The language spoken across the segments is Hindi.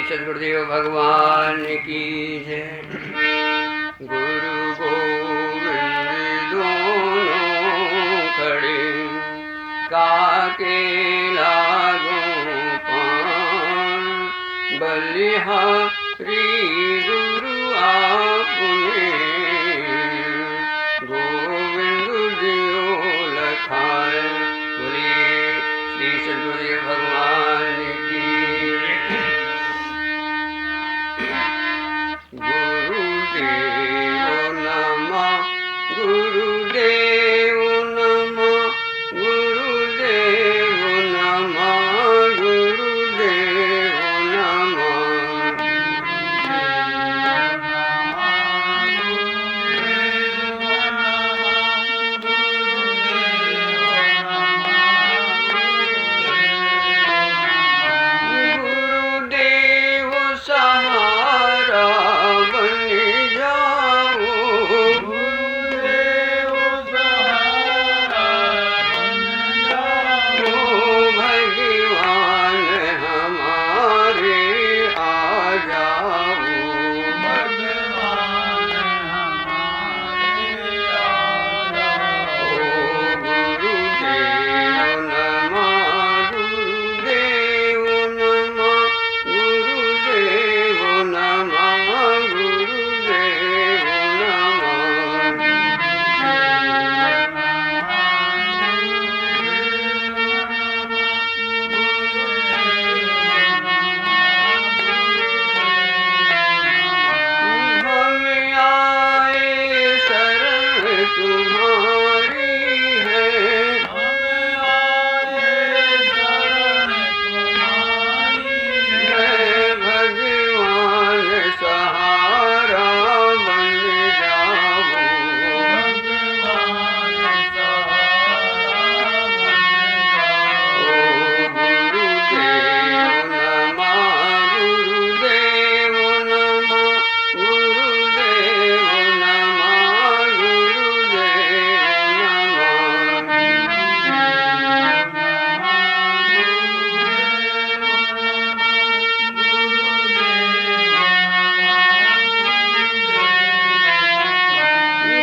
सद्गुरुदेव भगवान की जय। गुरु गोविंद दोनों खड़े काके लागो पान, बलिहारी गुरु आपने गोविंद दियो लखाए। बोलिए श्री सद्गुरुदेव भगवान की। गुरुदेव नमः, गुरुदेव नमः, गुरुदेव नमः, गुरुदेव नमः। गुरुदेव सहारा बन जाओ, गुरुदेव सहारा बन जाओ। भगवान हमारे आ जाओ, भगवान हमारे आ जाओ। गुरुदेव नमः, गुरुदेव नमः, गुरुदेव नमः, गुरुदेव नमः। हम आए शरण तुम्हारी है, हम आए शरण तुम्हारी है। भगवान सहारा बन जाओ, भगवान सहारा बन जाओ। गुरुदेव नमः, गुरुदेव नमः, गुरुदेव नमः, गुरुदेव नमः।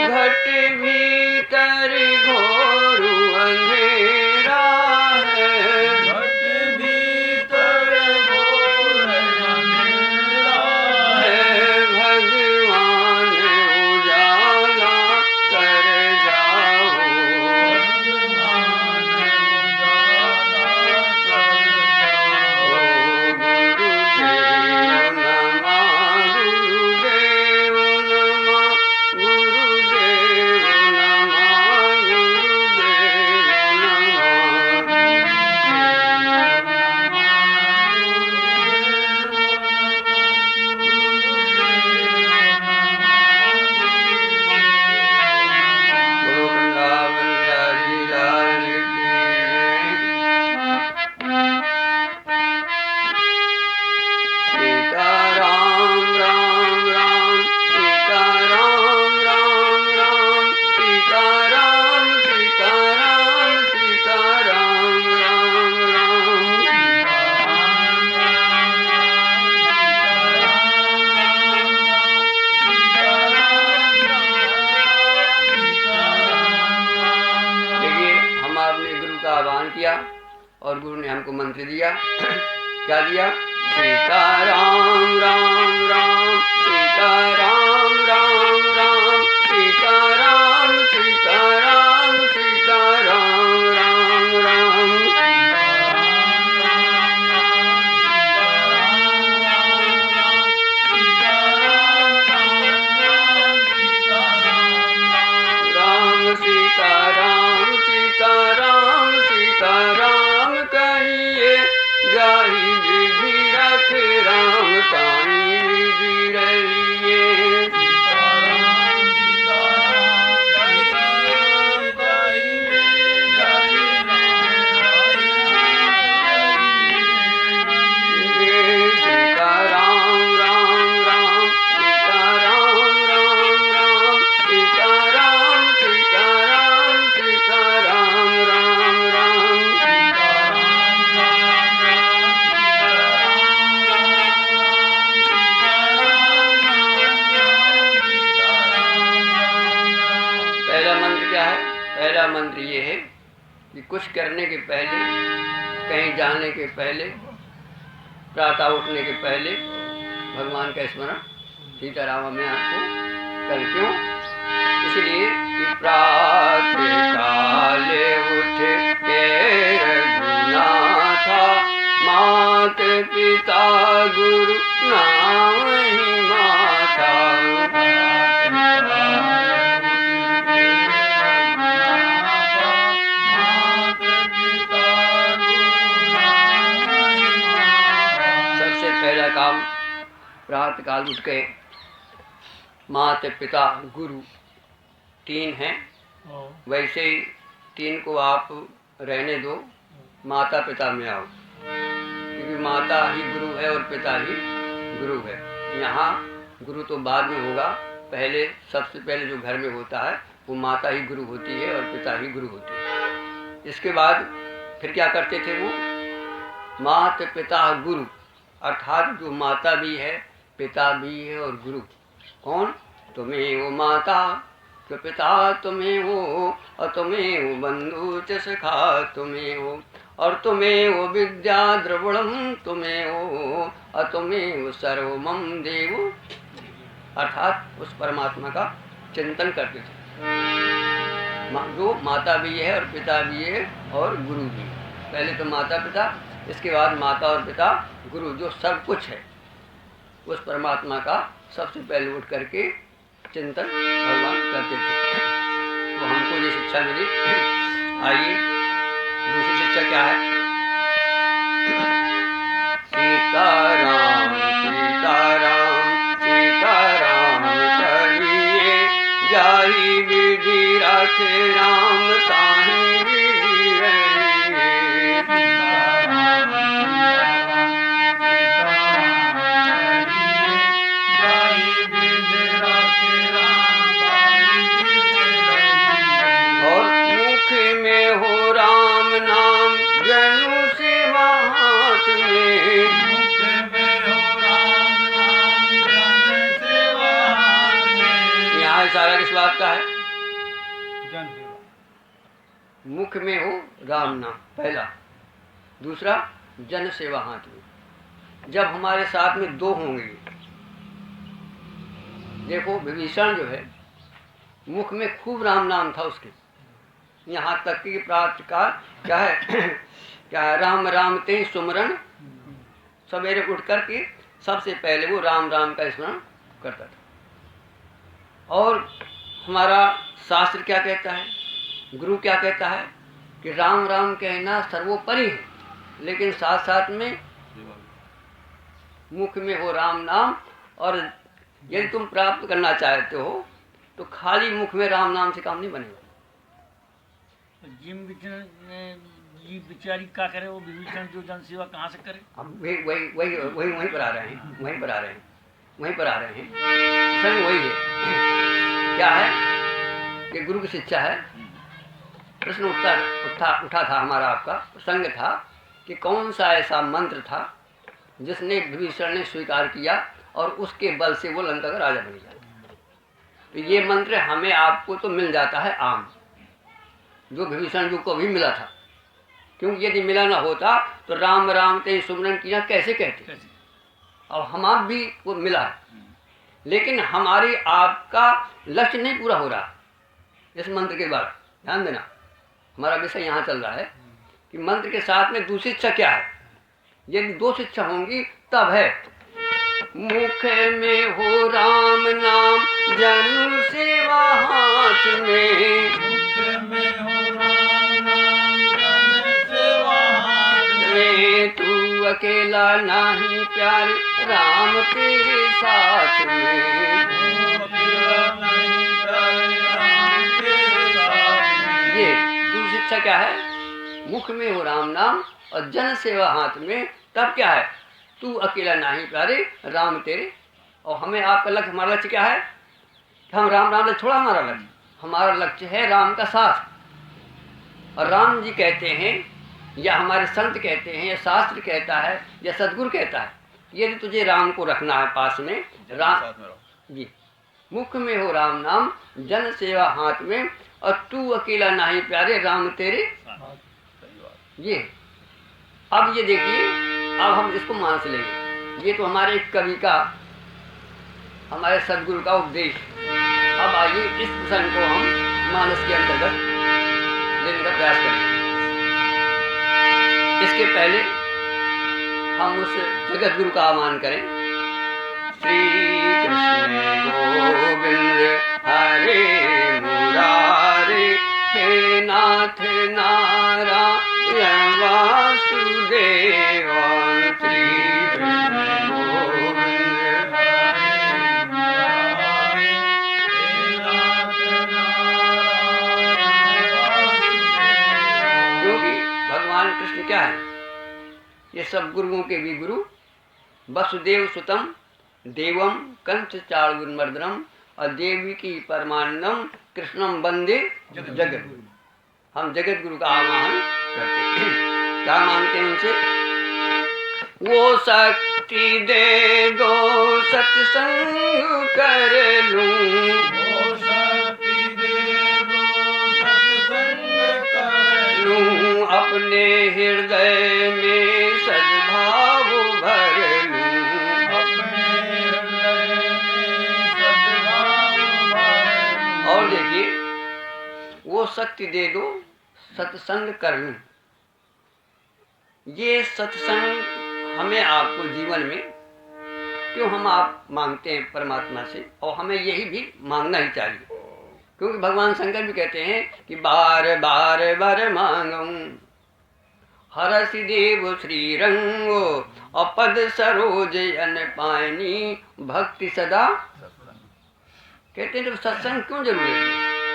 घट भीतर घोर अंधेरा है, घट भीतर घोर अंधेरा है। भगवान उजाला कर जाओ, भगवान उजाला कर जाओ। गुरुदेव नमः, गुरुदेव नमः, गुरुदेव नमः, गुरुदेव नमः। बोलो वृंदावन बिहारी लाल की जय। सीता राम राम राम, सीता राम राम राम, सीता राम सीता राम, सीता राम राम राम। देखिए, हम आपने गुरु का आह्वान किया और गुरु ने हमको मंत्र दिया। क्या दिया? सीता राम राम राम, सीता राम राम राम, सीता राम सीता राम, सीता राम राम राम। राम सीता राम, सीता राम, सीता राम कहिए जाहि विधि रख राम ताई विधि रहिए। सीता राम कुछ करने के पहले, कहीं जाने के पहले, प्रातः उठने के पहले भगवान का स्मरण सीताराम में आपको कर। क्यों? इसलिए कि प्रातः काले उठे रघुनाथा, मात पिता गुरु नाम ही माता। सबसे पहला काम प्रातः काल उठ के माता पिता गुरु तीन हैं, वैसे ही तीन को आप रहने दो, माता पिता में आओ, क्योंकि माता ही गुरु है और पिता ही गुरु है। यहाँ गुरु तो बाद में होगा, पहले सबसे पहले जो घर में होता है वो माता ही गुरु होती है और पिता ही गुरु होते हैं। इसके बाद फिर क्या करते थे वो? माता पिता गुरु, अर्थात जो माता भी है, पिता भी है और गुरु कौन? तुम्हें वो माता तो पिता तुम्हें हो, और तुम्हें वो बंधु च सखा तुम्हें हो, और तुम्हें वो विद्या द्रविड़म तुम्हें हो, और तुम्हें वो सर्वमम देव। अर्थात उस परमात्मा का चिंतन करते थे। जो माता भी है और पिता भी है और गुरु भी है। पहले तो माता पिता, इसके बाद माता और पिता गुरु, जो सब कुछ है उस परमात्मा का सबसे पहले उठ करके चिंतन भगवान करते थे। तो हमको ये शिक्षा मिली। आइए दूसरी शिक्षा क्या है? सीताराम सीताराम सीताराम कहिए, जाहि विधि राखे राम ताहि विधि रहिए। और मुख में हो राम नाम, जनु सेवा हाथ में। यहाँ सारा किस बात का है? मुख में हो राम नाम पहला, दूसरा जन सेवा हाथ में। जब हमारे साथ में दो होंगे, देखो विभीषण जो है मुख में खूब राम नाम था उसके, यहाँ तक कि प्रातः काल क्या है क्या है, राम राम ते सुमरन, सवेरे उठ करके सबसे पहले वो राम राम का स्मरण करता था। और हमारा शास्त्र क्या कहता है, गुरु क्या कहता है कि राम राम कहना सर्वोपरि है, लेकिन साथ साथ में मुख में हो राम नाम। और यदि तुम प्राप्त करना चाहते हो तो खाली मुख में राम नाम से काम नहीं बनेगा। जी बेचारी क्या करे वो विभीषण, जो जन सेवा कहाँ से करे? अब वहीं पर आ रहे हैं, वहीं पर आ रहे हैं, स्वयं वही है। क्या है कि गुरु की शिक्षा है। प्रश्न उठा था हमारा, आपका प्रसंग था कि कौन सा ऐसा मंत्र था जिसने विभीषण ने स्वीकार किया और उसके बल से वो लंका का राजा बन गया। तो ये मंत्र हमें आपको तो मिल जाता है आम, जो विभीषण जी को भी मिला था, क्योंकि यदि मिला ना होता तो राम राम ते सुमरन किया कैसे कहते। अब हम आप भी वो मिला है, लेकिन हमारी आपका लक्ष्य नहीं पूरा हो रहा इस मंत्र के बाद। ध्यान देना, हमारा विषय यहाँ चल रहा है कि मंत्र के साथ में दूसरी शिक्षा क्या है। यदि दो शिक्षा होंगी तब है मुख में हो राम नाम, जनु सेवा हाथ में। मुख में हो राम नाम, जनु सेवा हाथ में। तू अकेला नहीं प्यारे, राम तेरे साथ में। ये दूसरी शिक्षा क्या है? मुख में हो राम नाम और जन सेवा हाथ में। तब क्या है? तू अकेला नहीं प्यारे, राम तेरे। और हमें आपका लक्ष्य, हमारा लक्ष्य क्या है? हम राम राम छोड़ा हमारा लक्ष्य, हमारा लक्ष्य है राम का साथ। और राम जी कहते हैं या हमारे संत कहते हैं या शास्त्र कहता है या सदगुरु कहता है, यदि तुझे राम को रखना है पास में, राम जी मुख में हो राम नाम, जन सेवा हाथ में, और तू अकेला नहीं प्यारे, राम तेरे। ये अब ये देखिए, अब हम इसको मानस लेंगे। ये तो हमारे एक कवि का, हमारे सदगुरु का उपदेश। अब आइए इस प्रसंग को हम मानस के अंतर्गत लेने का प्रयास करेंगे। इसके पहले हम उस जगत गुरु का आह्वान करें। श्री कृष्ण गोविंद हरे मुरारे, हे नाथ नारायण वासुदेव। श्री कृष्ण गोविंद हरे मुरारे, हे नाथ नारायण वासुदेव। क्योंकि भगवान कृष्ण क्या है? ये सब गुरुओं के भी गुरु। वसुदेव सुतम देवम कंस चाणूरमर्दनम और देवी की परमानंदम कृष्णम वंदे जगत गुरु। हम जगत गुरु का आह्वान करते हैं। क्या मांगते हैं उनसे? वो शक्ति दे दो सत्संग कर लूं, वो शक्ति दे दो सत्संग कर लूं, अपने हृदय में सद्भाव भर लूं। अपने हृदय में सद्भाव भर लूं। और देखिए, वो शक्ति दे दो सत्संग कर लूं। ये सत्संग हमें आपको जीवन में क्यों हम आप मांगते हैं परमात्मा से, और हमें यही भी मांगना ही चाहिए। क्योंकि भगवान शंकर भी कहते हैं कि बार बार वर मांगूं, हरसि देव श्री रंगो अपद सरोज अन पायनी, भक्ति सदा। कहते हैं तो सत्संग क्यों जरूरी है?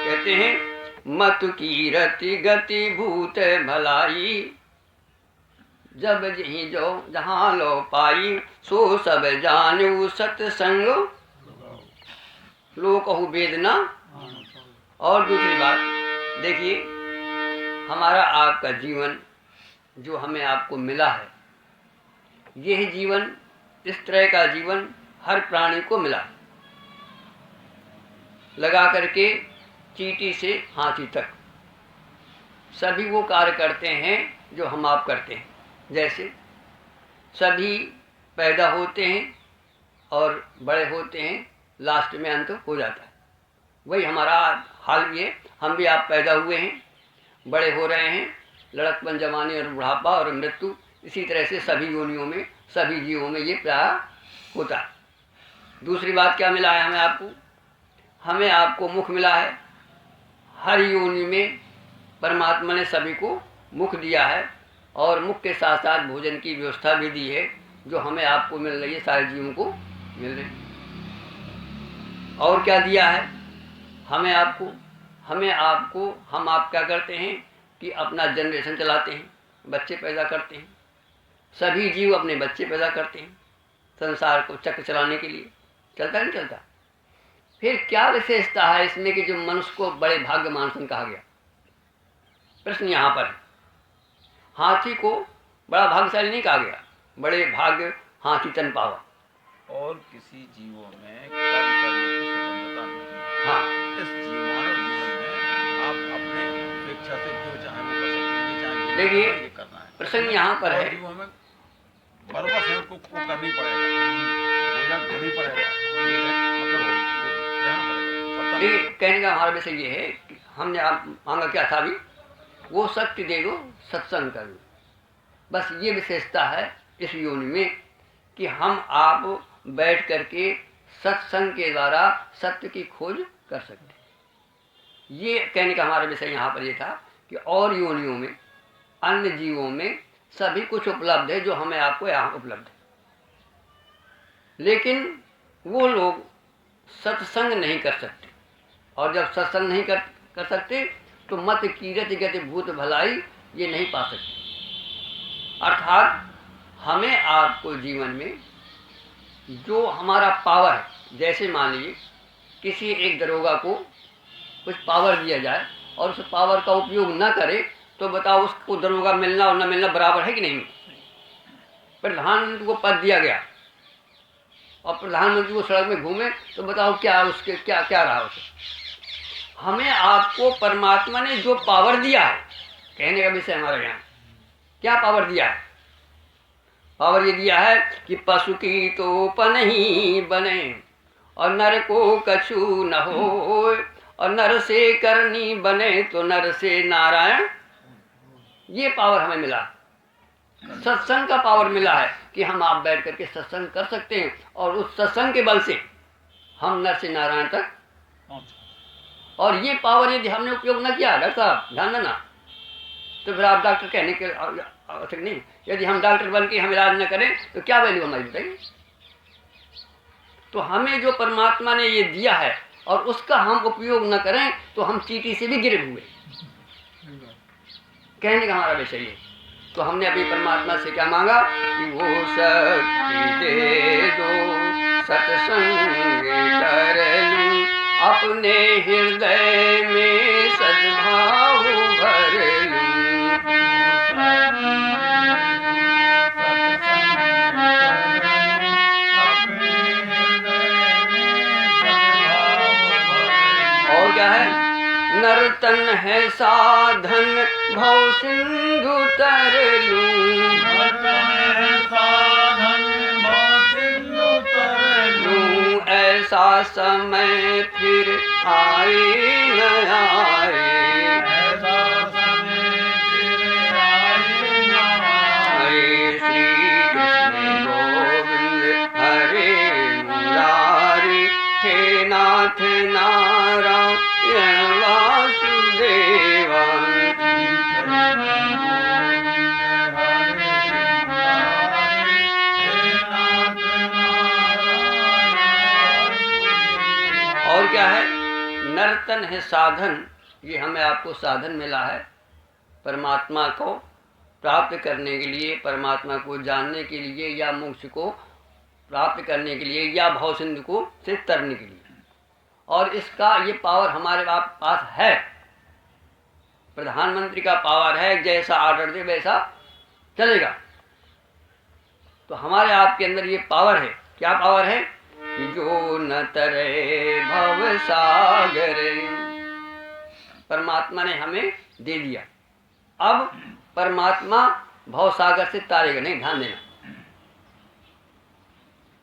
कहते हैं मत की रति गति भूत भलाई, जब जहीं जो जहाँ लो पाई, सो सब जानू सत्संग लो कहू वेदना। और दूसरी बात देखिए, हमारा आपका जीवन जो हमें आपको मिला है, यह जीवन, इस तरह का जीवन हर प्राणी को मिला, लगा करके चींटी से हाथी तक सभी वो कार्य करते हैं जो हम आप करते हैं। जैसे सभी पैदा होते हैं और बड़े होते हैं, लास्ट में अंत हो जाता है। वही हमारा हाल भी है। हम भी आप पैदा हुए हैं, बड़े हो रहे हैं, लड़कपन, जवानी और बुढ़ापा और मृत्यु, इसी तरह से सभी योनियों में, सभी जीवों में ये प्राय होता है। दूसरी बात क्या मिला है हमें आपको? हमें आपको मुख मिला है। हर योनि में परमात्मा ने सभी को मुख दिया है, और मुख के साथ साथ भोजन की व्यवस्था भी दी है, जो हमें आपको मिल रही है, सारे जीवों को मिल रही है। और क्या दिया है हमें आपको? हम आप क्या करते हैं कि अपना जनरेशन चलाते हैं, बच्चे पैदा करते हैं। सभी जीव अपने बच्चे पैदा करते हैं संसार को चक्र चलाने के लिए। चलता नहीं चलता? फिर क्या विशेषता है इसमें कि जो मनुष्य को बड़े भाग्यमान कहा गया? प्रश्न यहाँ पर है। हाथी को बड़ा भाग्यशाली नहीं कहा गया, बड़े भाग्य हाथी तन पावा। और किसी जीवों में कर्म करने की स्वतंत्रता नहीं है। हाँ, इस मानव जीवन में आप अपने स्वेच्छा से जो चाहे वो कर सकते हैं, ये चाहे देखिए, ये करना है। प्रसंग यहाँ पर और है। जीवों में बराबर से उसको करनी पड़ेगा, भोजन करनी पड़ेगा, मतलब रहना पड़ेगा। देखिए, कहने का हमारा विषय ये है कि हमने आप मांगा क्या था अभी? वो शक्ति दे दो सत्संग कर लो। बस ये विशेषता है इस योनि में कि हम आप बैठ करके सत्संग के द्वारा सत्य की खोज कर सकते हैं। ये कहने का हमारा विषय यहाँ पर ये था कि और योनियों में, अन्य जीवों में सभी कुछ उपलब्ध है जो हमें आपको यहाँ उपलब्ध है, लेकिन वो लोग सत्संग नहीं कर सकते। और जब सत्संग नहीं कर सकते तो मत कीरति गति भूत भलाई ये नहीं पा सकते। अर्थात हमें आपको जीवन में जो हमारा पावर है, जैसे मान लीजिए किसी एक दरोगा को कुछ पावर दिया जाए और उस पावर का उपयोग न करे, तो बताओ उसको दरोगा मिलना और न मिलना बराबर है कि नहीं? प्रधानमंत्री को पद दिया गया और प्रधानमंत्री को सड़क में घूमे, तो बताओ क्या उसके क्या क्या रहा उसे? हमें आपको परमात्मा ने जो पावर दिया है, कहने का विषय हमारा यहाँ, क्या पावर दिया है? पावर ये दिया है कि पशु की तो पनही बने और नर को कछु न हो, और नर से करनी बने तो नर से नारायण। ये पावर हमें मिला, सत्संग का पावर मिला है कि हम आप बैठ करके सत्संग कर सकते हैं, और उस सत्संग के बल से हम नर से नारायण तक। और ये पावर यदि हमने उपयोग न किया, डॉक्टर साहब ध्यान देना, तो फिर आप डॉक्टर कहने के आवश्यक नहीं। यदि हम डॉक्टर बन के हम इलाज न करें तो क्या वैल्यू हमारी, बताइए। तो हमें जो परमात्मा ने ये दिया है और उसका हम उपयोग न करें तो हम चींटी से भी गिरे हुए, कहने का हमारा विषय ये। तो हमने अभी परमात्मा से क्या मांगा कि वो शक्ति दे दो, सत्संग कर लूं, अपने हृदय में सद्भाव भर लूं। और क्या है? नर्तन है साधन भव सिंधु तर लूं, ऐसा समय फिर आए न आए, हरे श्री कृष्ण गोविंद हरे मुरारी, हे नाथ नारायण वासुदेवा। और क्या है? नर्तन है साधन, ये हमें आपको साधन मिला है परमात्मा को प्राप्त करने के लिए, परमात्मा को जानने के लिए, या मोक्ष को प्राप्त करने के लिए, या भव सिंधु को से तरने के लिए। और इसका ये पावर हमारे पास है, प्रधानमंत्री का पावर है, जैसा ऑर्डर दे वैसा चलेगा। तो हमारे आपके अंदर ये पावर है। क्या पावर है? कि जो न तरे भव सागर, परमात्मा ने हमें दे दिया। अब परमात्मा भव सागर से तारेगा नहीं, ध्यान देना।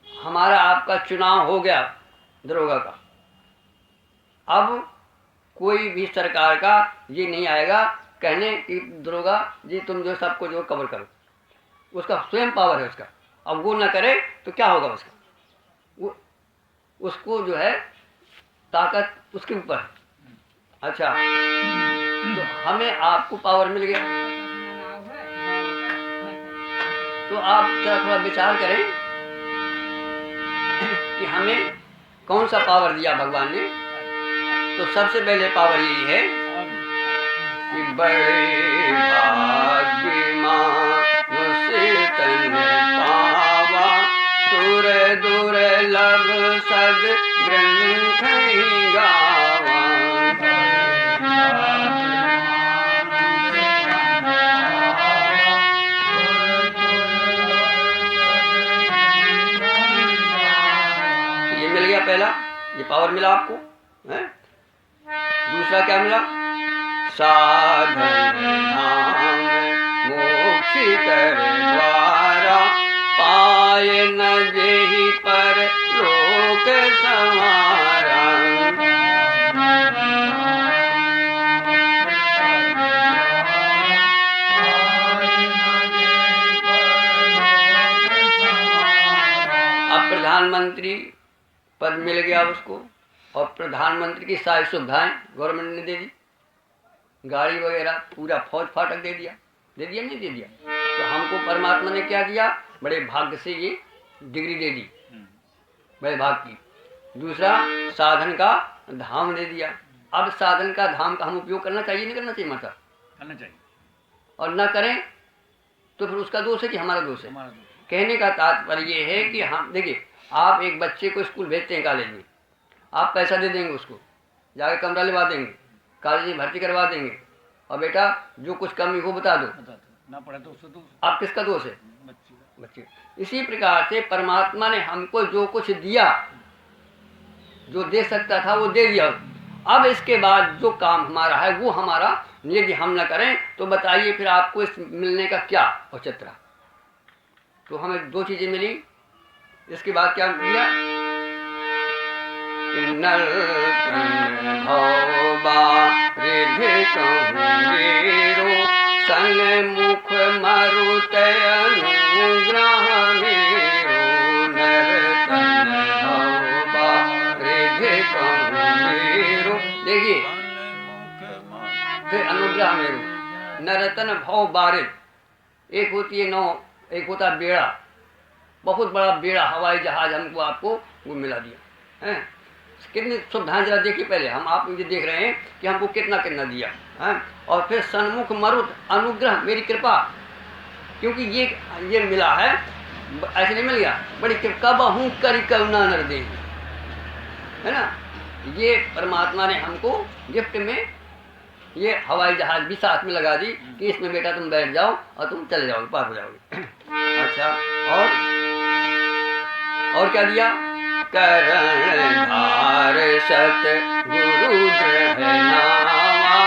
हमारा आपका चुनाव हो गया दरोगा का, अब कोई भी सरकार का ये नहीं आएगा कहने कि दरोगा जी तुम जो सबको जो कवर करो, उसका स्वयं पावर है उसका। अब वो ना करे तो क्या होगा उसका, वो उसको जो है ताकत उसके ऊपर है। अच्छा, तो हमें आपको पावर मिल गया, तो आप थोड़ा विचार करें कि हमें कौन सा पावर दिया भगवान ने। तो सबसे पहले पावर यही है कि बड़े भाग्यमानुष तन पावा, सुर दुर्लभ सद ग्रंथ गावा। ये मिल गया पहला, ये पावर मिला आपको है। दूसरा क्या मिला? साधन नाम मोक्ष कर द्वारा, पाए न जेहि पर लोक समारा। अब प्रधानमंत्री पद मिल गया उसको, और प्रधानमंत्री की सारी सुविधाएं गवर्नमेंट ने दे दी, गाड़ी वगैरह पूरा फौज फाटक दे दिया नहीं दे दिया। तो हमको परमात्मा ने क्या दिया? बड़े भाग्य से ये डिग्री दे दी, बड़े भाग्य की। दूसरा, साधन का धाम दे दिया। अब साधन का धाम का हम उपयोग करना चाहिए नहीं करना चाहिए माता? करना चाहिए। और न करें तो फिर उसका दोष है कि हमारा दोष है? कहने का तात्पर्य ये है कि हम देखिए, आप एक बच्चे को स्कूल भेजते हैं, कॉलेज में, आप पैसा दे देंगे उसको, जाके कमरा लिवा देंगे, कॉलेज में भर्ती करवा देंगे, और बेटा जो कुछ कमी हो बता दो, ना पड़े तो उससे आप किसका दोष है? बच्चे। इसी प्रकार से परमात्मा ने हमको जो कुछ दिया, जो दे सकता था वो दे दिया। अब इसके बाद जो काम हमारा है वो हमारा यदि हम न करें तो बताइए फिर आपको इस मिलने का क्या औचित्य रहा। तो हमें दो चीजें मिली। इसके बाद क्या दिया कि नर तन भौबा रिधि कहूँगेरो सन्मुख मरुत अनुग्रह मेरो। नर तन भौबा रिधि कहूँगेरो, देखिए फिर अनुग्रह मेरो। नरतन भव बारिद, एक होती है नाव, एक होता है बेड़ा, बहुत बड़ा बेड़ा हवाई जहाज हमको आपको वो मिला दिया है। कितनी सुविधाएं जरा देखिए, पहले हम आप मुझे देख रहे हैं कि हमको कितना कितना दिया है। और फिर सन्मुख मरुत अनुग्रह मेरी कृपा, क्योंकि ये मिला है, ऐसे नहीं मिल गया, बड़ी कृपा बहु करी करुणा नर दे, है ना। ये परमात्मा ने हमको गिफ्ट में ये हवाई जहाज भी साथ में लगा दी कि इसमें बेटा तुम बैठ जाओ और तुम चले जाओगे, पार हो जाओगे। अच्छा, और क्या दिया? करण धार सत गुरु ग्रह नावा,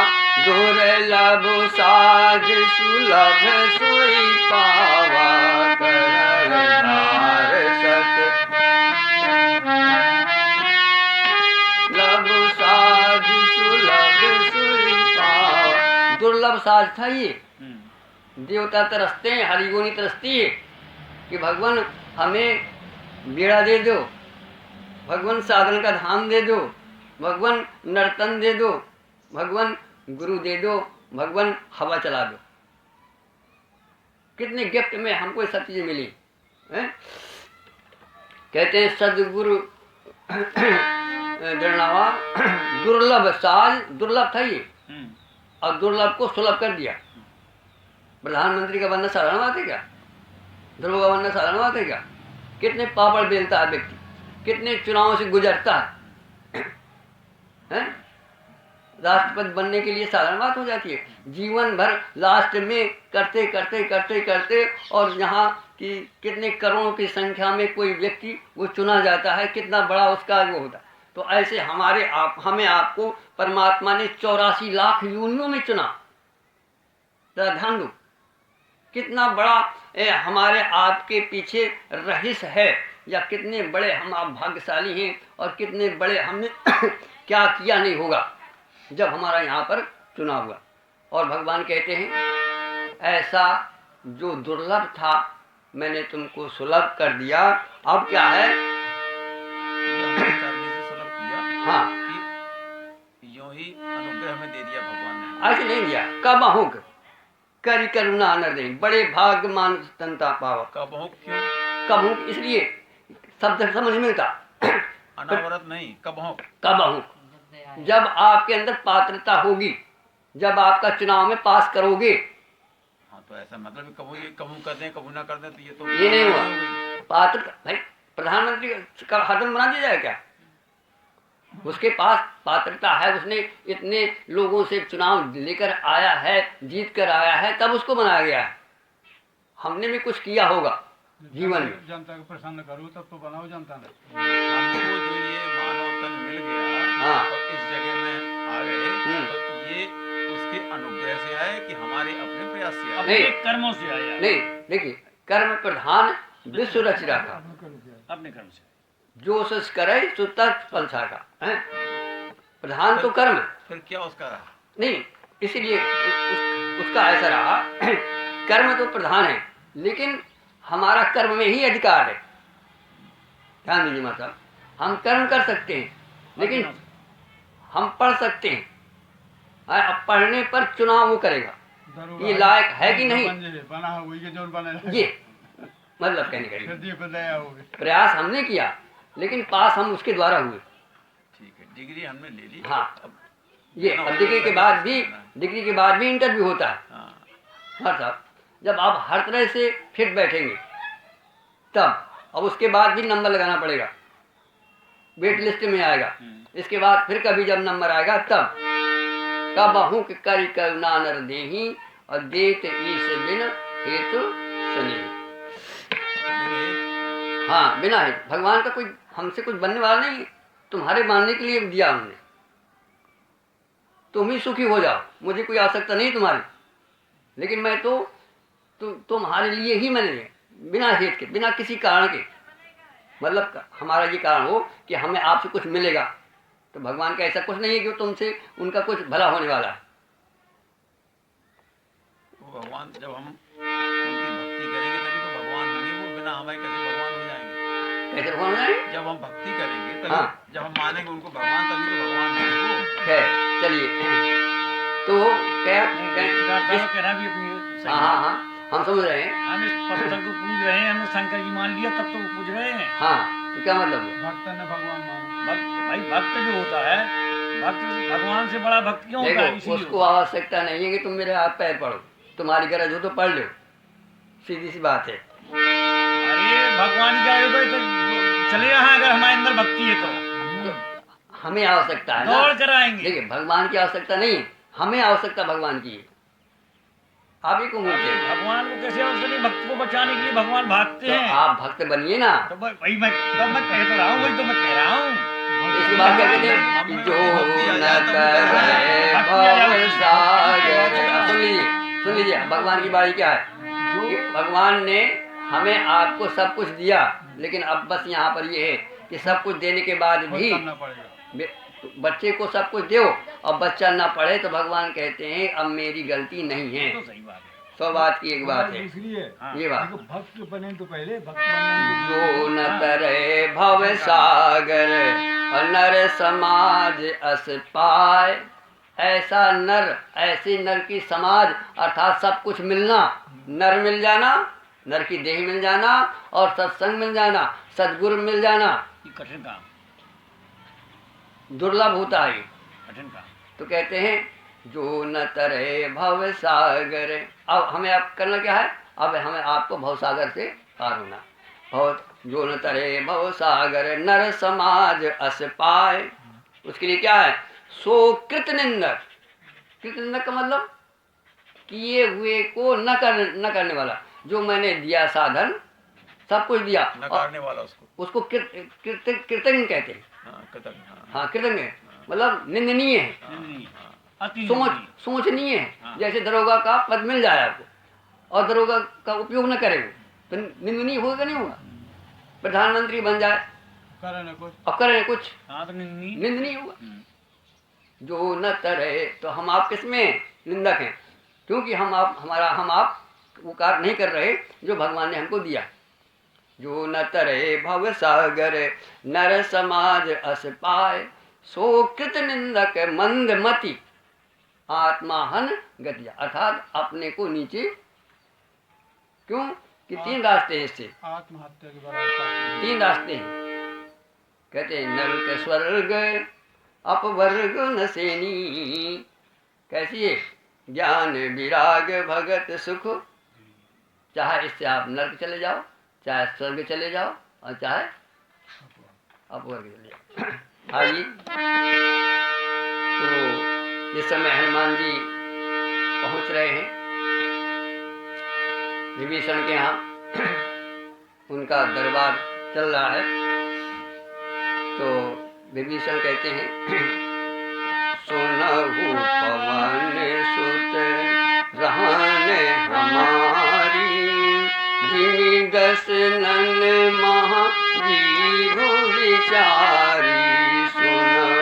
दुर्लभ साज सुलभ सोई पावा। करण धार सत लभ साज सुलभ सोई पावा। दुर्लभ साज था ये। देवता तरसते हैं, हरिगोनी तरसती है कि भगवान हमें बेड़ा दे दो, भगवान साधन का धाम दे दो, भगवान नर्तन दे दो, भगवान गुरु दे दो, भगवान हवा चला दो। कितने गिफ्ट में हमको सब चीजें मिली है? कहते हैं सदगुरु दृढ़ावा, दुर्लभ साज, दुर्लभ था ये और दुर्लभ को सुलभ कर दिया। प्रधानमंत्री का बनना साधारण बात है क्या? ध्रुव का बनना साधारण बात है क्या? कितने पापड़ बेलता है व्यक्ति, कितने चुनावों से गुजरता है? राष्ट्रपति बनने के लिए साधारण बात हो जाती है। जीवन भर लास्ट में करते करते करते करते और यहाँ की कितने करोड़ों की संख्या में कोई व्यक्ति वो चुना जाता है, कितना बड़ा उसका वो होता है। तो ऐसे हमें आपको परमात्मा ने 84 लाख योनियों में चुना। जरा ध्यान दो कितना बड़ा हमारे आपके पीछे रहस्य है, या कितने बड़े हम आप भाग्यशाली हैं और कितने बड़े हमने क्या किया नहीं होगा जब हमारा यहाँ पर चुनाव हुआ। और भगवान कहते हैं ऐसा जो दुर्लभ था मैंने तुमको सुलभ कर दिया। अब क्या है? हाँ, यूं ही अनुग्रह में दे दिया भगवान ने, ऐसे नहीं दिया। कब अहुक करी करुणा नर दे, बड़े भाग्यमान तंता पावा। कब अहुक क्यों? कब अहुक इसलिए शब्द समझ मिलता, अनावरत नहीं, कब अहुक। कब अहुक जब आपके अंदर पात्रता होगी, जब आपका चुनाव में पास करोगे। हाँ, तो ऐसा मतलब कबू कर दें कबू ना कर दें, तो ये तो ये नहीं हुआ। पात्र भाई प्रधानमंत्री का हरदम बना दिया जाए क्या? उसके पास पात्रता है, उसने इतने लोगों से चुनाव लेकर आया है, जीत कर आया है, तब उसको बनाया गया है। हमने भी कुछ किया होगा जीवन में। जनता को प्रसन्न करूँ तब तो बनाओ जनता ने। हमको जो ये मानव तन मिल गया, हाँ, और इस जगह में आ गए, तो ये उसके अनुग्रह से आए कि हमारे अपने प्रयास से आए? नहीं, कर्मों से आया। नहीं, देखिए कर्म प्रधान विश्व रच रहा था, अपने कर्म से जो सच करे सो तत् फल छाका है। प्रधान तो कर्म है। फिर क्या उसका रहा? नहीं, इसीलिए उसका ऐसा रहा कर्म तो प्रधान है, लेकिन हमारा कर्म में ही अधिकार है। ध्यान दीजिए मतलब, हम कर्म कर सकते हैं लेकिन हम पढ़ सकते हैं। अब पढ़ने पर चुनाव वो करेगा ये लायक है कि नहीं, बना हुई के जो बने, ये मतलब कहने का ठीक प्रयास हमने किया लेकिन पास हम उसके द्वारा हुए। है, डिग्री हमने ले ली। हाँ, अब ये अब डिग्री के बाद भी इंटरव्यू होता है। हाँ, हाँ साहब, जब आप हर तरह से फिट बैठेंगे तब, अब उसके बाद भी नंबर लगाना पड़ेगा, वेट लिस्ट में आएगा। इसके बाद फिर कभी जब नंबर आएगा तब कब हूँ कि करी करुणा नर देही और देत ईश बिन हेतु सुने। हाँ, बिना है भगवान का कोई हमसे कुछ बनने वाला नहीं है, तुम्हारे मानने के लिए दिया हमने। तुम ही सुखी हो जाओ, मुझे कोई आवश्यकता नहीं तुम्हारी। लेकिन मैं तो तुम्हारे लिए ही मैंने, बिना हेत के, बिना किसी कारण के, मतलब हमारा ये कारण हो कि हमें आपसे कुछ मिलेगा। तो भगवान का ऐसा कुछ नहीं है कि तुमसे उनका कुछ भला होने वाला है। वो भगवान जब हम उनकी भक्ति करेंगे तभी तो भगवान होंगे, वो बिना हमारे कैसे भगवान हो जाएंगे? कैसे भगवान हो जाएंगे? जब हम भक्ति करेंगे तभी, हाँ। जब हम मानेंगे उनको भगवान तभी तो भगवान होंगे वो। खैर चलिए, तो क्या कहना भी अपनी सही हाँ है। हाँ हाँ, हम समझ रहे हैं। हम इस पत्थर को पूज रहे हैं, हमने शंकर जी मान लिया तब तो वो पूज रहे हैं। हाँ, तो क्या मतलब हुआ? भक्त ने भगवान माना। भाई भक्त जो होता है, भक्त भगवान से बड़ा भक्त क्यों होता है? देखो, इसीलिए उसको आवश्यकता नहीं है कि तुम मेरे हाथ पैर पढ़ो, तुम्हारी गरज हो तो पढ़ लो, सीधी सी बात है। अरे भगवान क्या हो तो चले यहाँ, अगर हमारे अंदर भक्ति है तो हमें आवश्यकता है ना, दौड़ कर आएंगे। देखिए भगवान की आवश्यकता नहीं है, हमें आवश्यकता भगवान की है। आप ही को बोलते हैं भगवान को कैसे आवश्यकता नहीं? भक्त को बचाने के लिए भगवान भागते तो हैं। आप भक्त बनिए ना। तो वही मैं कह तो रहा हूँ, वही तो मैं कह रहा हूँ। इसके बाद क्या कहते हैं, जो न करे भव सागर। सुन लीजिए भगवान की बारी क्या है कि भगवान ने हमें आपको सब कुछ दिया, लेकिन अब बस यहाँ पर ये है कि सब कुछ देने के बाद भी बच्चे को सब कुछ दो और बच्चा ना पढ़े, तो भगवान कहते हैं अब मेरी गलती नहीं है। तो सही बात है। 100 बात की एक बात है ये बात। भक्त बने तो पहले भक्त बने जो न तरे भव सागर और नर समाज अस पाए। ऐसा नर, ऐसी नर की समाज अर्थात सब कुछ मिलना, नर मिल जाना, नर की देह मिल जाना और सत्संग मिल जाना, सद्गुरु मिल जाना, ये कठिन काम, दुर्लभ होता है। कठिन काम। तो कहते हैं जो न तरे भव सागर। अब हमें आप करना क्या है? अब हमें आपको भवसागर से पार होना। जो न तरे भव सागर नर समाज अस पाए। उसके लिए क्या है? सो कृत निंदक। कृत निंदक का मतलब किए हुए को न करने वाला। जो मैंने दिया साधन, सब कुछ दिया, न करने वाला उसको कृतज्ञ कहते हैं। हाँ, कृतज्ञ मतलब निंदनीय है, सोचनीय है। जैसे दरोगा का पद मिल जाए आपको और दरोगा का उपयोग न करे वो, तो निंदनीय होगा नहीं होगा? प्रधानमंत्री बन जाए और करे कुछ, तो निंदनीय होगा। जो न तरे, तो हम आप किसमें निंदक हैं? क्योंकि हम आप वो कार्य नहीं कर रहे जो भगवान ने हमको दिया। जो न तरे भव सागर नर समाज अस पाए। सो कृत निंदक मंद मति आत्माहन गतिया। अर्थात अपने को नीचे, क्यों कि 3 रास्ते हैं इससे, आत्महत्या के बराबर 3 रास्ते हैं। कहते हैं नरक स्वर्ग अपवर्ग न सेनी। कैसी है? ज्ञान विराग भगत सुख। चाहे इससे आप नरक चले जाओ, चाहे स्वर्ग चले जाओ और चाहे अपवर्ग चले जाओ। आइए, तो इस समय हनुमान जी पहुंच रहे हैं विभीषण के यहाँ। उनका दरबार चल रहा है। तो विभीषण कहते हैं सुनहु पवन सुत रहन हमारी। जिमि दस नन महा जीव विचारी। सुनहु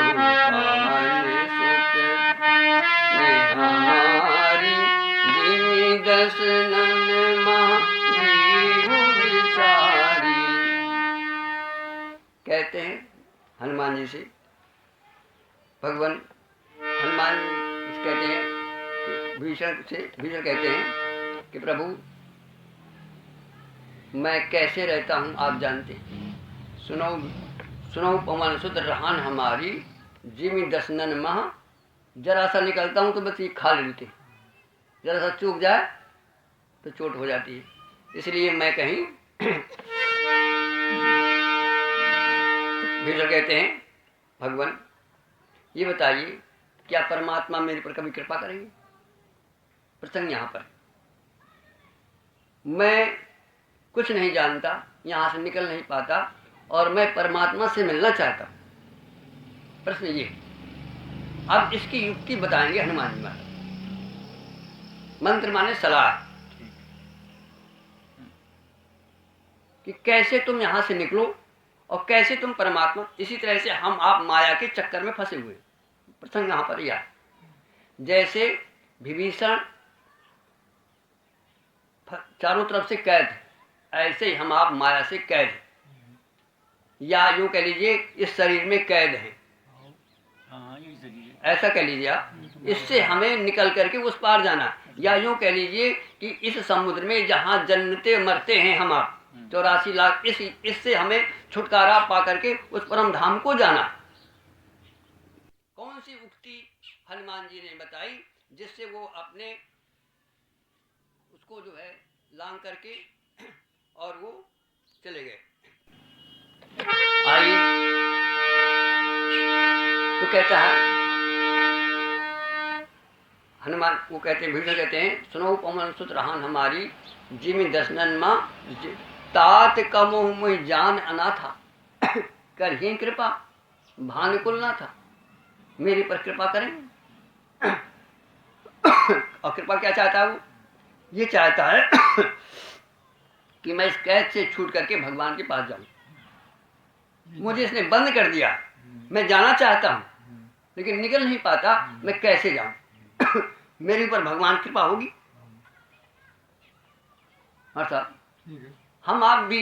पवन सुत ने हमारी। जिमि दस नन महा जीव विचारी। कहते हैं हनुमान जी से, भगवान हनुमान कहते हैं भीषण कहते हैं कि प्रभु मैं कैसे रहता हूँ आप जानते हैं। सुनो पवन सुत रहन हमारी। जिमि दस नन महा। जरा सा निकलता हूँ तो बस ये खा लेते, जरा सा चूक जाए तो चोट हो जाती है, इसलिए मैं कहीं। भीषण कहते हैं भगवान ये बताइए क्या परमात्मा मेरे पर कभी कृपा करेंगे? प्रसंग यहाँ पर, मैं कुछ नहीं जानता, यहाँ से निकल नहीं पाता और मैं परमात्मा से मिलना चाहता हूँ। प्रश्न ये, अब इसकी युक्ति बताएंगे हनुमान जी महाराज। मंत्र माने सलाह, कि कैसे तुम यहां से निकलो और कैसे तुम परमात्मा। इसी तरह से हम आप माया के चक्कर में फंसे हुए, प्रसंग यहां पर यह जैसे विभीषण चारों तरफ से कैद है, ऐसे ही हम आप माया से कैद हैं, या यूं कह लीजिए इस शरीर में कैद हैं, ऐसा कह लीजिए आप। इससे हमें निकल करके उस पार जाना, या यूं कह लीजिए कि इस समुद्र में जहां जन्नते मरते हैं हम आप 84 लाख, इससे हमें छुटकारा पा करके उस परम धाम को जाना। कौन सी उक्ति हनुमान जी ने बताई जिससे वो अपने उसको जो है लांग करके और वो चले गए। आइए, तो कहता है हनुमान, वो कहते हैं भीष्म कहते हैं सुनो पवन सुत रहन हमारी जिमि दर्शनन मां तात कमोह मुहि जान अनाथा करही कृपा भानुकुल ना था। मेरे पर कृपा करें। और कृपा क्या चाहता है वो? ये चाहता है कि मैं इस कैद से छूट करके भगवान के पास जाऊं। मुझे इसने बंद कर दिया, मैं जाना चाहता हूं लेकिन निकल नहीं पाता, मैं कैसे जाऊं? मेरे ऊपर भगवान कृपा होगी। अर्थात हम आप भी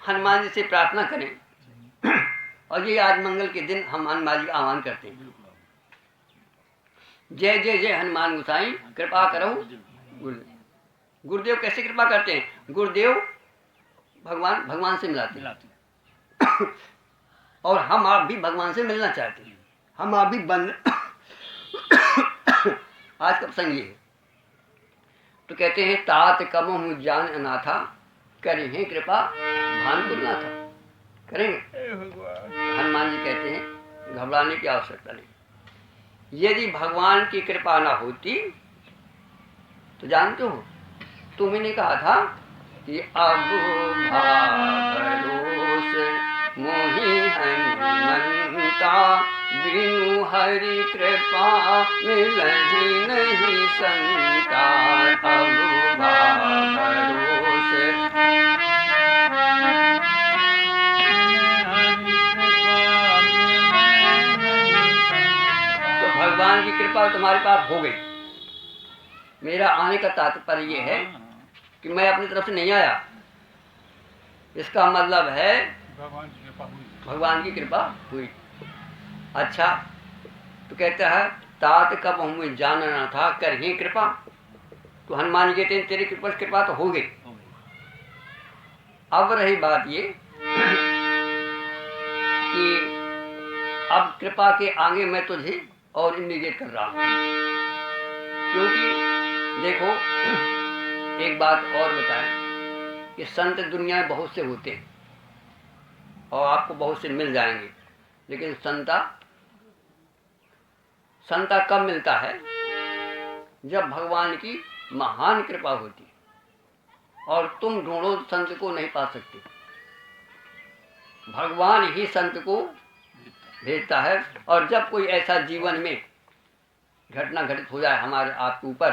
हनुमान जी से प्रार्थना करें, और ये आज मंगल के दिन हम हनुमान जी का आह्वान करते हैं। जय जय जय हनुमान गोसाई कृपा करो गुरुदेव। गुरुदेव कैसे कृपा करते हैं? गुरुदेव भगवान से मिलाते हैं, और हम आप भी भगवान से मिलना चाहते हैं। हम आप भी बंद आज का प्रसंग ये है। तो कहते हैं तात कमोह जान अनाथा करें कृपा भानुकुल ना था। करेंगे? हनुमान जी कहते हैं घबराने की आवश्यकता नहीं। यदि भगवान की कृपा ना होती तो जानते हो तुम्ही ने कहा था कि अब भरोस मोहि हनुमंता बिनु हरि कृपा मिलहि नहीं संता। अब भरोस तो भगवान की कृपा तुम्हारे पास हो गई। मेरा आने का तात्पर्य ये है कि मैं अपनी तरफ से नहीं आया, इसका मतलब है भगवान की कृपा हुई। अच्छा, तो कहता है तात कब हमें जानना था कर ही कृपा। तो हनुमान जी कहते हैं तेरी कृपा तो हो गई। अब रही बात ये कि अब कृपा के आगे मैं तुझे और इंडिकेट कर रहा हूं, क्योंकि देखो एक बात और बताएं कि संत दुनिया में बहुत से होते हैं और आपको बहुत से मिल जाएंगे, लेकिन संता कब मिलता है? जब भगवान की महान कृपा होती है, और तुम ढूंढो संत को नहीं पा सकते। भगवान ही संत को भेजता है। और जब कोई ऐसा जीवन में घटना घटित हो जाए हमारे आपके ऊपर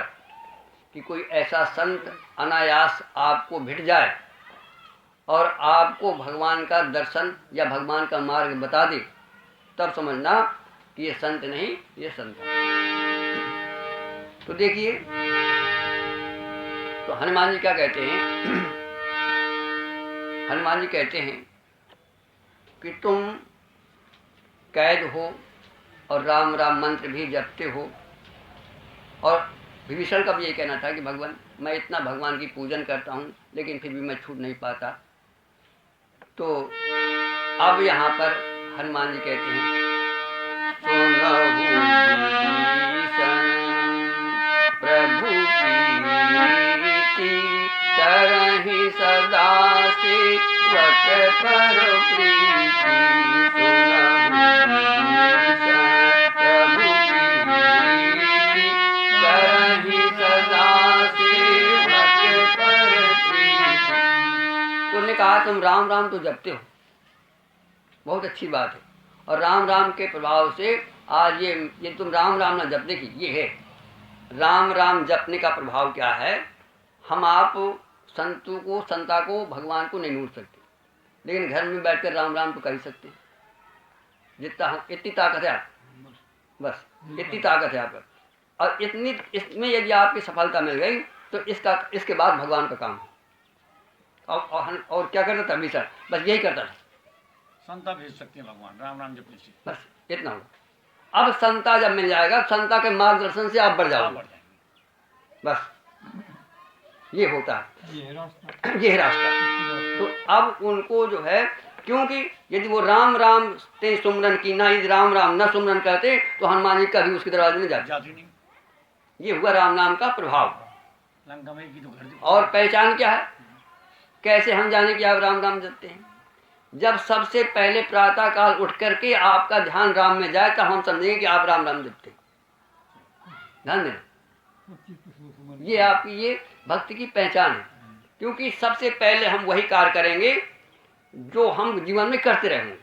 कि कोई ऐसा संत अनायास आपको भिड़ जाए और आपको भगवान का दर्शन या भगवान का मार्ग बता दे, तब समझना कि ये संत नहीं, ये संत है। तो देखिए, तो हनुमान जी क्या कहते हैं? हनुमान जी कहते हैं कि तुम कैद हो और राम राम मंत्र भी जपते हो। और विभीषण का भी ये कहना था कि भगवान मैं इतना भगवान की पूजन करता हूँ लेकिन फिर भी मैं छूट नहीं पाता। तो अब यहाँ पर हनुमान जी कहते हैं सुनहु विभीषण प्रभु कीर्ति तरहि सदा सेवक पर प्रीति। उन्होंने कहा तुम राम राम तो जपते हो, बहुत अच्छी बात है, और राम राम के प्रभाव से आज ये तुम राम राम ना जप, देखिए ये है राम राम जपने का प्रभाव क्या है। हम आप संता को भगवान को नहीं नूर सकते, लेकिन घर में बैठकर राम राम तो कर ही सकते हैं। जितना हम इतनी ताकत है आप, बस इतनी ताकत है आप, और इतनी इसमें यदि आपकी सफलता मिल गई तो इसके बाद भगवान का काम है। और क्या करता था भीषण, बस यही करता था, संता भेज सकते हैं भगवान राम राम जपने से, बस इतना होगा। अब संता जब मिल जाएगा, संता के मार्गदर्शन से आप बढ़ आप जाओगे, बढ़ जाएंगे। बस ये होता है, ये है रास्ता। ये है रास्ता। तो अब उनको जो है, क्योंकि यदि वो राम राम ते सुमरन की ना, यदि राम राम न सुमरन करते तो हनुमान जी कभी उसके दरवाजे में जाते। जाती नहीं। ये हुआ राम नाम का प्रभाव। लंका में की तो घर थी। और पहचान क्या है, कैसे हम जाने कि आप राम राम जपते हैं? जब सबसे पहले प्रातः काल उठ करके आपका ध्यान राम में जाए, तब हम समझेंगे कि आप राम राम जपते हैं। ध्यान देना, ये आपकी ये भक्ति की पहचान है। क्योंकि सबसे पहले हम वही कार्य करेंगे जो हम जीवन में करते रहेंगे,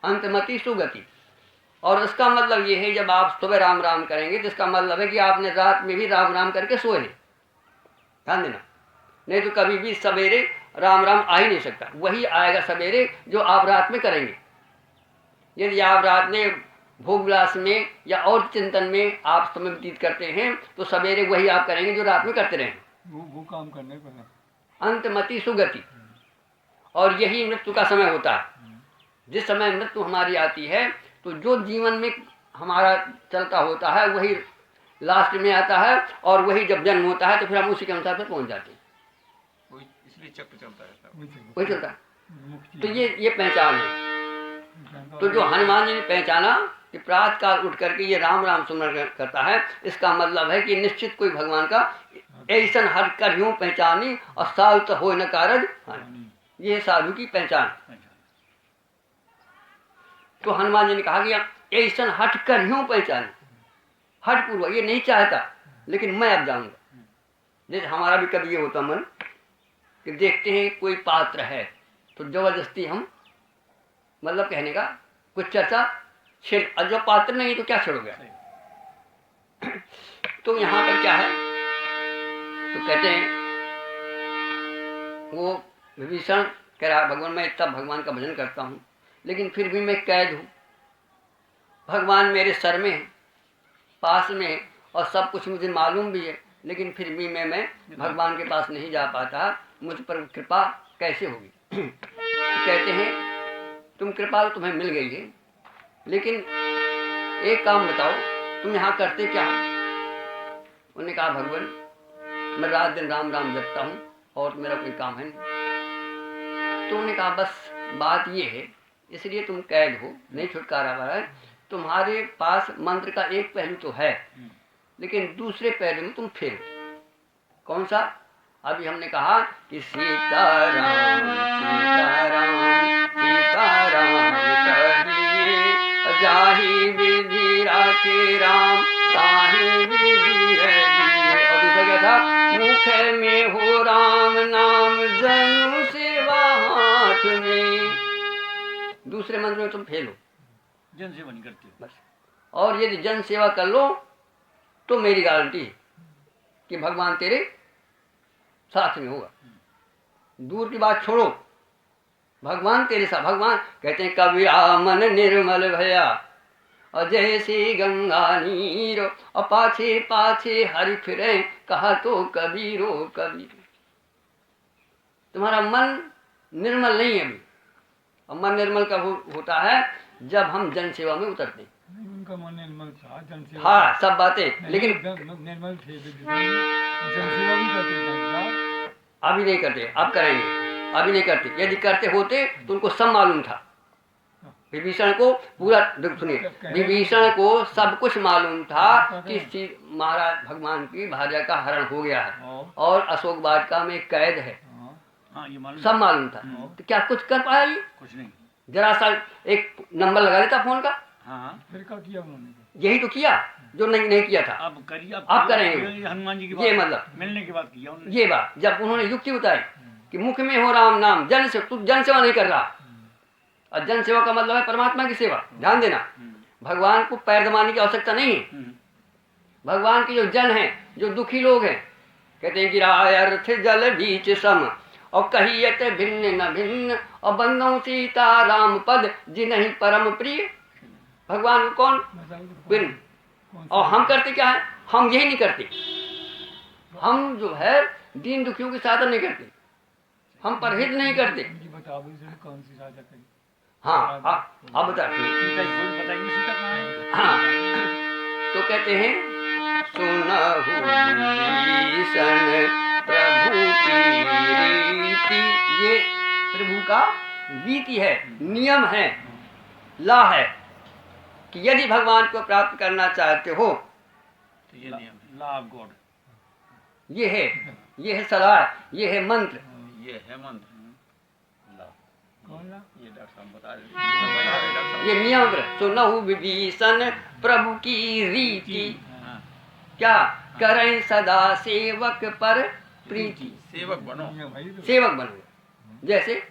अंतमति सुगति। और इसका मतलब ये है, जब आप सुबह राम राम करेंगे तो इसका मतलब है कि आपने रात में भी राम राम करके सोए हैं। ध्यान देना, नहीं तो कभी भी सवेरे राम राम आ ही नहीं सकता। वही आएगा सवेरे जो आप रात में करेंगे। यदि आप रात में भोग विलास में या और चिंतन में आप समय व्यतीत करते हैं, तो सवेरे वही आप करेंगे जो रात में करते रहे। वो काम करने पर है। अंतमति सुगति। और यही मृत्यु का समय होता है। जिस समय मृत्यु हमारी आती है, तो जो जीवन में हमारा चलता होता है वही लास्ट में आता है, और वही जब जन्म होता है तो फिर हम उसी के अनुसार पर पहुंच जाते हैं। इसलिए चक्र चलता रहता है। वही चलता है। तो ये पहचान है। तो जो हनुमान जी ने पहचाना कि प्रातः काल उठ करके ये राम राम सुमरन करता है, इसका मतलब है कि निश्चित कोई भगवान का ऐसा हर कर यूं पहचानी और साल तो हो न कारज। ये साधु की पहचान। तो हनुमान जी ने कहा कि ऐसा हट कर यूं पहचानी, हट पूर्वक, ये नहीं चाहता लेकिन मैं अब जाऊंगा। जैसे हमारा भी कभी ये होता मन कि देखते हैं कोई पात्र है तो जबरदस्ती हम, मतलब कहने का कुछ चर्चा छेड़, और जो पात्र नहीं तो क्या छेड़ोगे। तो यहाँ पर क्या है, तो कहते हैं वो विभीषण कह रहा भगवान मैं इतना भगवान का भजन करता हूँ, लेकिन फिर भी मैं कैद हूँ। भगवान मेरे सर में है, पास में है, और सब कुछ मुझे मालूम भी है, लेकिन फिर भी मैं भगवान के पास नहीं जा पाता। मुझ पर कृपा कैसे होगी। तो कहते हैं तुम कृपा तो तुम्हें मिल गई है, लेकिन एक काम बताओ तुम यहाँ करते क्या हो। उन्होंने कहा भगवान मैं रात दिन राम राम जपता हूँ और मेरा कोई काम है नहीं। तो उन्होंने कहा बस बात ये है, इसलिए तुम कैद हो, नहीं छुटकारा पा है। तुम्हारे पास मंत्र का एक पहलू तो है, लेकिन दूसरे पहलू में तुम फेल। कौन सा? अभी हमने कहा कि सीताराम सीताराम सीताराम कहिए, जाहि विधि राखे राम ताहि विधि रहिए। और दूसरा क्या था? मुख में हो राम नाम जनु सेवा हाथ में। दूसरे मंत्र में तुम फेल हो, जन सेवा नहीं करते बस। और यदि जन सेवा कर लो तो मेरी गारंटी है कि भगवान तेरे साथ में होगा। दूर की बात छोड़ो, भगवान तेरे साथ। भगवान कहते हैं कबीरा मन निर्मल भया और जैसे गंगा नीर, और पाछे पाछे हरि फिरे कहा तो कबीरो कबीर। तुम्हारा मन निर्मल नहीं है अभी। और मन निर्मल कब होता है? जब हम जन सेवा में उतरते हैं। उनका मन निर्मल था, जनसेवा। हाँ सब बातें, लेकिन निर्मल थे, जनसेवा भी करते थे। अभी नहीं करते, अब करेंगे। अभी नहीं करते। यदि करते होते तो उनको सब मालूम था। विभीषण को पूरा, सुनिए, विभीषण को सब कुछ मालूम था कि महाराज भगवान की भार्या का हरण हो गया है और अशोक वाटिका में कैद है। हाँ, ये मालूम सब मालूम था। तो क्या कुछ कर पाया ये? कुछ नहीं। जरा सा एक नंबर लगा देता फोन का। हाँ, फिर क्या किया उन्होंने? यही तो किया जो नहीं किया था। अब करिए, अब करेंगे। हनुमान जी की ये बात मतलब मिलने के बाद किया उन्होंने। ये बात जब उन्होंने युक्ति बताई कि मुख में हो राम नाम जन से, तू जन सेवा नहीं कर रहा। और जन सेवा का मतलब है परमात्मा की सेवा। ध्यान देना, भगवान को पैर दबाने की आवश्यकता नहीं है। भगवान के जो जन हैं, जो दुखी लोग हैं, कहते हैं गिराय अर्थ जल बीच सम और कहियत भिन्न न भिन्न और बंदों सीता राम पद जिन्हीं परम प्रिय। भगवान को कौन बिन, और हम करते क्या है? हम यही नहीं करते। हम जो है दीन दुखियों के साधन नहीं करते, हम परहेज नहीं करते। कौन सी साझा करी? हाँ आप बताइए। सीता जी बोल बताइए, सीता कहाँ है? हाँ, तो कहते हैं सुनहु विभीषण प्रभु की रीति। ये प्रभु का रीति है, नियम है, ला है कि यदि भगवान को प्राप्त करना चाहते हो तो ये नियम है, लॉ ऑफ गॉड, ये है सलाह, ये है मंत्र, ये है मंत्र। ला, कौन ला? ये डॉक्टर साहब बता रहे डॉक्टर साहब। ये नियम। सुनहु विभीषण प्रभु की रीति, हाँ, क्या करें सदा सेवक पर प्रीति। सेवक बनो, भाई तो सेवक बनो। जैसे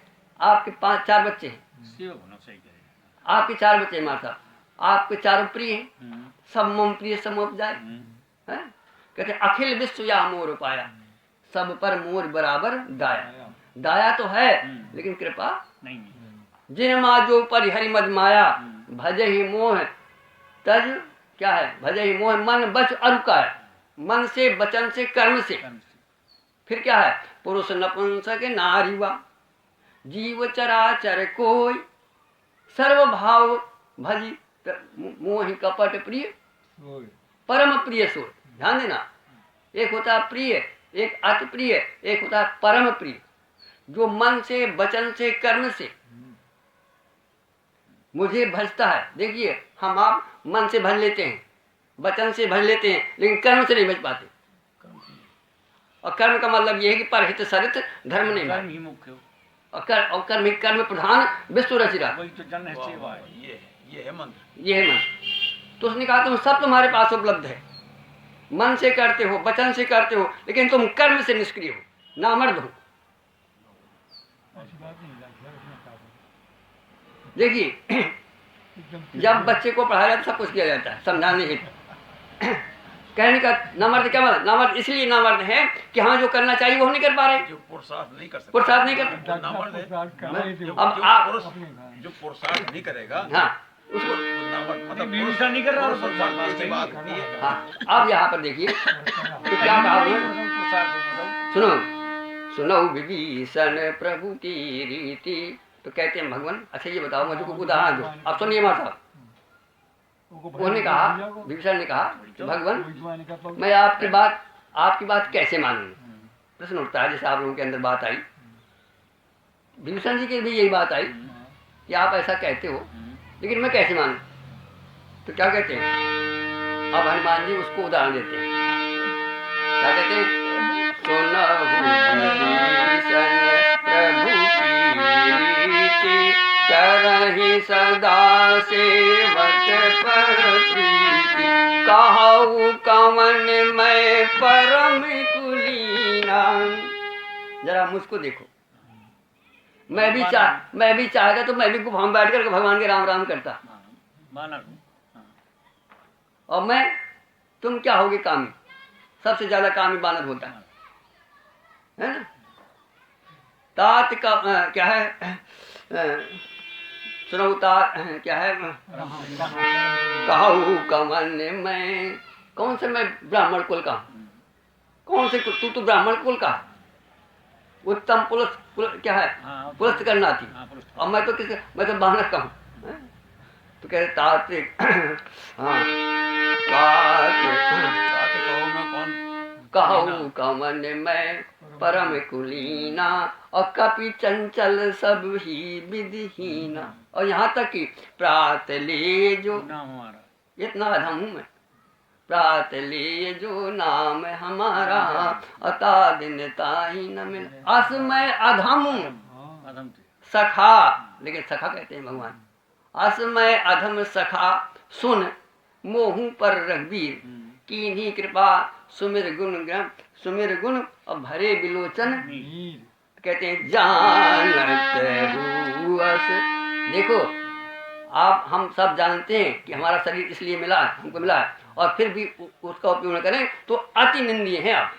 आपके 5-4 बच्चे हैं, सेवक होना सही करेगा। आपके 4 बच्चे हैं माता, आपके चारों प्रिय हैं, सब मम प्रिय समोप जाए। हैं? कहते हैं, अखिल विश्व या मोर पाया, सब पर मोर बराबर दाया। दाया तो है लेकिन कृपा नहीं, जिन माँ जो पर हरि मद माया भज ही मोह तज, क्या है? भज ही मोह मन बच अरुका है, मन से वचन से कर्म से। फिर क्या है? पुरुष नपुंसक नारीवा जीव चराचर कोई सर्व भाव भजी मोहि कपट प्रिय ओए, परम प्रिय सोय। ध्यान देना, एक होता है प्रिय, एक अति प्रिय, एक होता है परम प्रिय, जो मन से वचन से कर्म से मुझे भजता है। देखिए, हम आप मन से भज लेते हैं, वचन से भज लेते हैं, लेकिन कर्म से नहीं भज पाते। और कर्म का मतलब यह है कि परहित सरित धर्म नहीं कर्म माने। ही मुख्य हो, और कर्म प्रधान विश्व रचिरा। वही तो जन है, सेवा है। ये है मंत्र। ये है मंत्र। तो उसने कहा तुम सब तुम्हारे पास उपलब्ध है, मन से करते हो, वचन से करते हो, लेकिन तुम कर्म से निष्क्रिय हो, नामर्द हो। ऐसी बात नहीं लगता उसने कहा। देखिए, एकदम जब बच्चे को पढ़ाया जाता है, सब कुछ किया जाता है समझाने हेतु। कहने का नामर्द क्या मतलब? नामर्द इसलिए नामर्द है कि हाँ जो करना चाहिए वो नहीं कर पा रहे, जो पुरुषार्थ नहीं कर सकता, पुरुषार्थ नहीं करते। वो नामर्द है। अब आप जो पुरुषार्थ नहीं करेगा, हाँ उसको, वो नामर्द। मतलब विभीषण नहीं कर रहा, पुरुष और पुरुषार्थ पुरुषार्थ की बात नहीं। होती है। हाँ अब यहाँ पर देखिए तो क्या कहा उन्होंने? सुनो, सुनो विभीषण प्रभु की रीति। तो कहते हैं भगवान, अच्छा ये बताओ मुझे कोई उदाहरण दो। अब सुनिए माता साहब, उन्होंने कहा, विभीषण ने कहा भगवान मैं आपकी बात कैसे मानूं? प्रश्न उठता है, जैसे आप लोगों के अंदर बात आई, विभीषण जी की भी यही बात आई कि आप ऐसा कहते हो, लेकिन मैं कैसे मानूं? तो क्या कहते हैं? अब हनुमान जी उसको उदाहरण देते हैं। क्या कहते हैं? सुनहु विभीषण प्रभु की रीति करहि सदा सेवक पर प्रीति कहु कवन मैं परम कुलीना। जरा मुझको देखो, मैं भी चाहता तो मैं भी गुफा में बैठ कर भगवान के राम राम करता, मानव। और मैं, तुम क्या होगे? कामी, सबसे ज्यादा कामी बानर होता है ना? तात का क्या है? सुनो तात क्या है? कहू कमन मैं, कौन से मैं ब्राह्मण कुल का? कौन से तू तो ब्राह्मण कुल का उत्तम पुरुष क्या है? पुरुष करना थी, और मैं तो किसी, मैं तो बानर का हूँ। तो कहते तात हाँ कहू कमन मैं परम कुलीना और कपि चंचल सब ही विधिहीना। और यहाँ तक कि प्रात ले जो नाम हमारा, इतना अधम हूँ मैं, प्रात ले जो नाम हमारा अता दिन ताही न मिल। अस मैं अधम हूँ, अधम थे। सखा, लेकिन सखा कहते हैं भगवान। अस मैं अधम सखा सुन मोहू पर रघुवीर कीन्ही कृपा सुमिर गुण और भरे बिलोचन। कहते हैं जानत हुअस। देखो आप हम सब जानते हैं कि हमारा शरीर इसलिए मिला है, हमको मिला है, और फिर भी उसका उपयोग न करें तो अति निंदनीय है आप।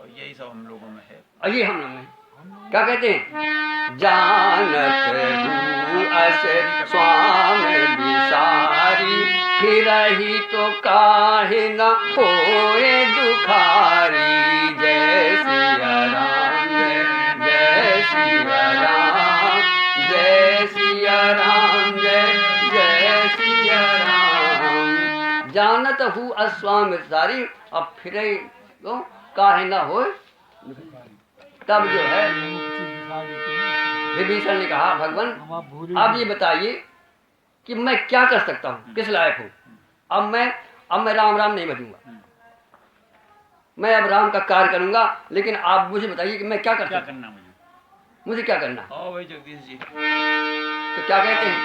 और यही सब हम लोगों में है। और ये हम लोग हैं, क्या कहते हैं, जानत हूँ अस स्वामी विसारी, फिरहि तो काहे न होए दुखारी। जय सिया राम, जय जय सिया राम, जय सिया राम, जय जय सिया राम। जानत हूँ अस स्वामी विसारी, अब फिरहि तो काहे न होए। तब जो है विभीषण ने कहा, भगवान आप ये बताइए कि मैं क्या कर सकता हूँ, किस लायक हूँ। अब मैं राम राम नहीं बजूंगा, मैं अब राम का कार्य करूंगा, लेकिन आप मुझे बताइए कि मैं क्या कर क्या सकता करना हूँ, मुझे क्या करना। हाँ भाई जगदीश जी, तो क्या कहते हैं,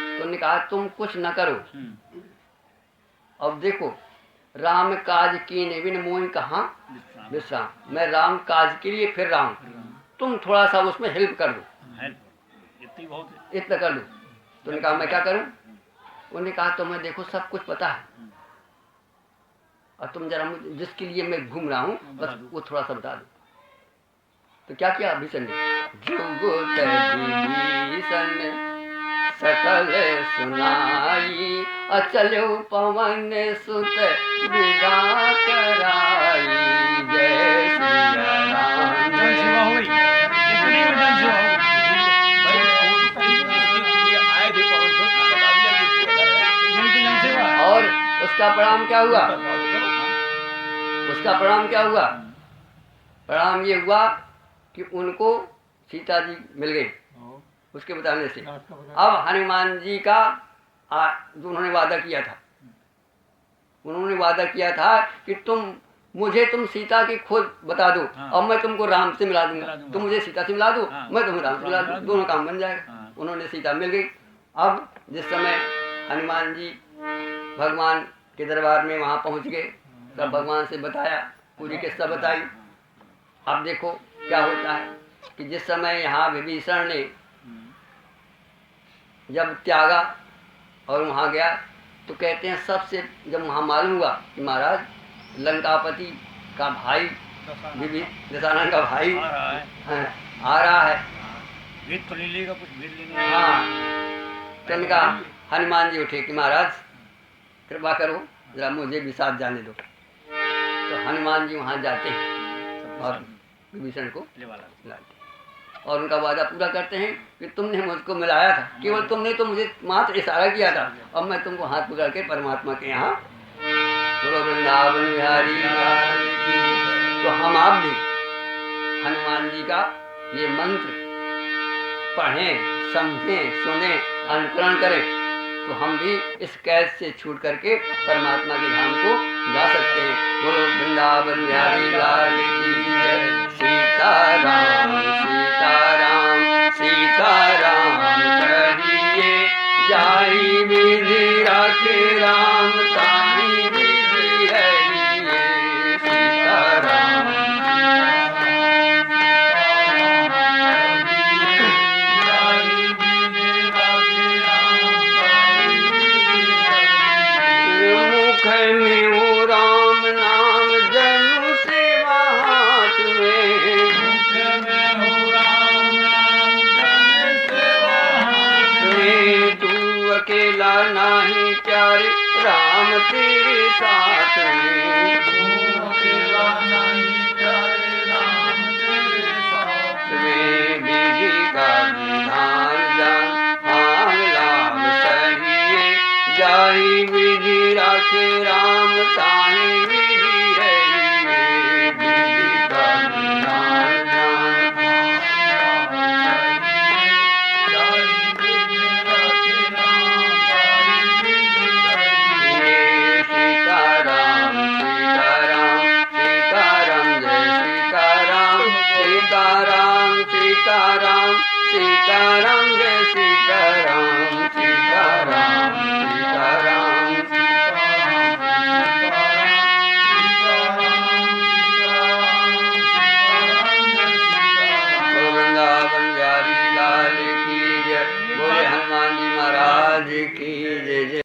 तो उन्होंने कहा तुम कुछ न करो। अब देखो, राम काज कीने बिन मोहि कहाँ विश्राम। मैं राम काज के लिए फिर रहा हूँ, तुम थोड़ा सा उसमें हेल्प कर दो, इतनी बहुत है। इतना कर दो। तो उन्होंने कहा मैं क्या करूं। उन्होंने कहा तुम्हें देखो सब कुछ पता है, और तुम जरा मुझे जिसके लिए मैं घूम रहा हूँ बस वो थोड़ा सा बता दो। तो क्या किया भीषण ने, जुगुत विभीषण सकल सुनाई, अचलो पवन सुत विदा कराई। जय सिया राम, जन सेवा हुई, इतनी में जन सेवा हुई। भाई इसके लिए आए थे पवन सुत, बता दिया कि इसको इधर है। यही तो जन सेवा है। और उसका परिणाम क्या हुआ, उसका परिणाम क्या हुआ, परिणाम ये हुआ कि उनको सीता जी मिल गई उसके बताने से। अब हनुमान जी का जो उन्होंने वादा किया था, उन्होंने वादा किया था कि तुम सीता की खोज बता दो, और मैं तुमको राम से मिला दूंगा। तुम मुझे सीता से मिला दो, मैं तुम्हें राम से मिला दूँ, दोनों काम बन जाएगा। उन्होंने सीता मिल गई। अब जिस समय हनुमान जी भगवान के दरबार में वहाँ पहुँच गए, तब भगवान से बताया, पूरी किस्सा बताई। अब देखो क्या होता है कि जिस समय यहाँ विभीषण ने जब त्यागा और वहाँ गया, तो कहते हैं सबसे जब वहाँ मालूम हुआ कि महाराज लंकापति का भाई दशानन का भाई आ रहा है, भेद तो ले लेगा, कुछ भेद लेने। हाँ, तो उनका हनुमान जी उठे कि महाराज कृपा करो जरा मुझे भी साथ जाने दो। तो हनुमान जी वहाँ जाते हैं और विभीषण को लाते हैं और उनका वादा पूरा करते हैं कि तुमने मुझको मिलाया था, केवल तुमने तो मुझे मात्र इशारा किया था, अब मैं तुमको हाथ पकड़ के परमात्मा के यहाँ बोलो वृंदावन बिहारी लाल की। तो हम आप भी हनुमान जी का ये मंत्र पढ़ें, समझें, सुने, अनुकरण करें, तो हम भी इस कैद से छूट करके परमात्मा के धाम को जा सकते हैं। बोलो वृंदावन बिहारी लाल की जय। सीताराम सीताराम सीताराम कहिए, जाई विधि राखे राम ताई विधि रहिए। सीताराम मुख में वो राम नाम जनु सेवा हाथ में, तू अकेला नहीं प्यारे राम तेरे साथ में। विधि का विधान जान हाम लाभ सहिए, जाहि विधि राखे राम ताहि विधि रहिए। विधि का विधान जान सीताराम सीताराम सीताराम जय सीताराम सीताराम सीताराम सीताराम जय सीताराम सीताराम सीताराम वृंदावन बिहारी लाल की की जय जय।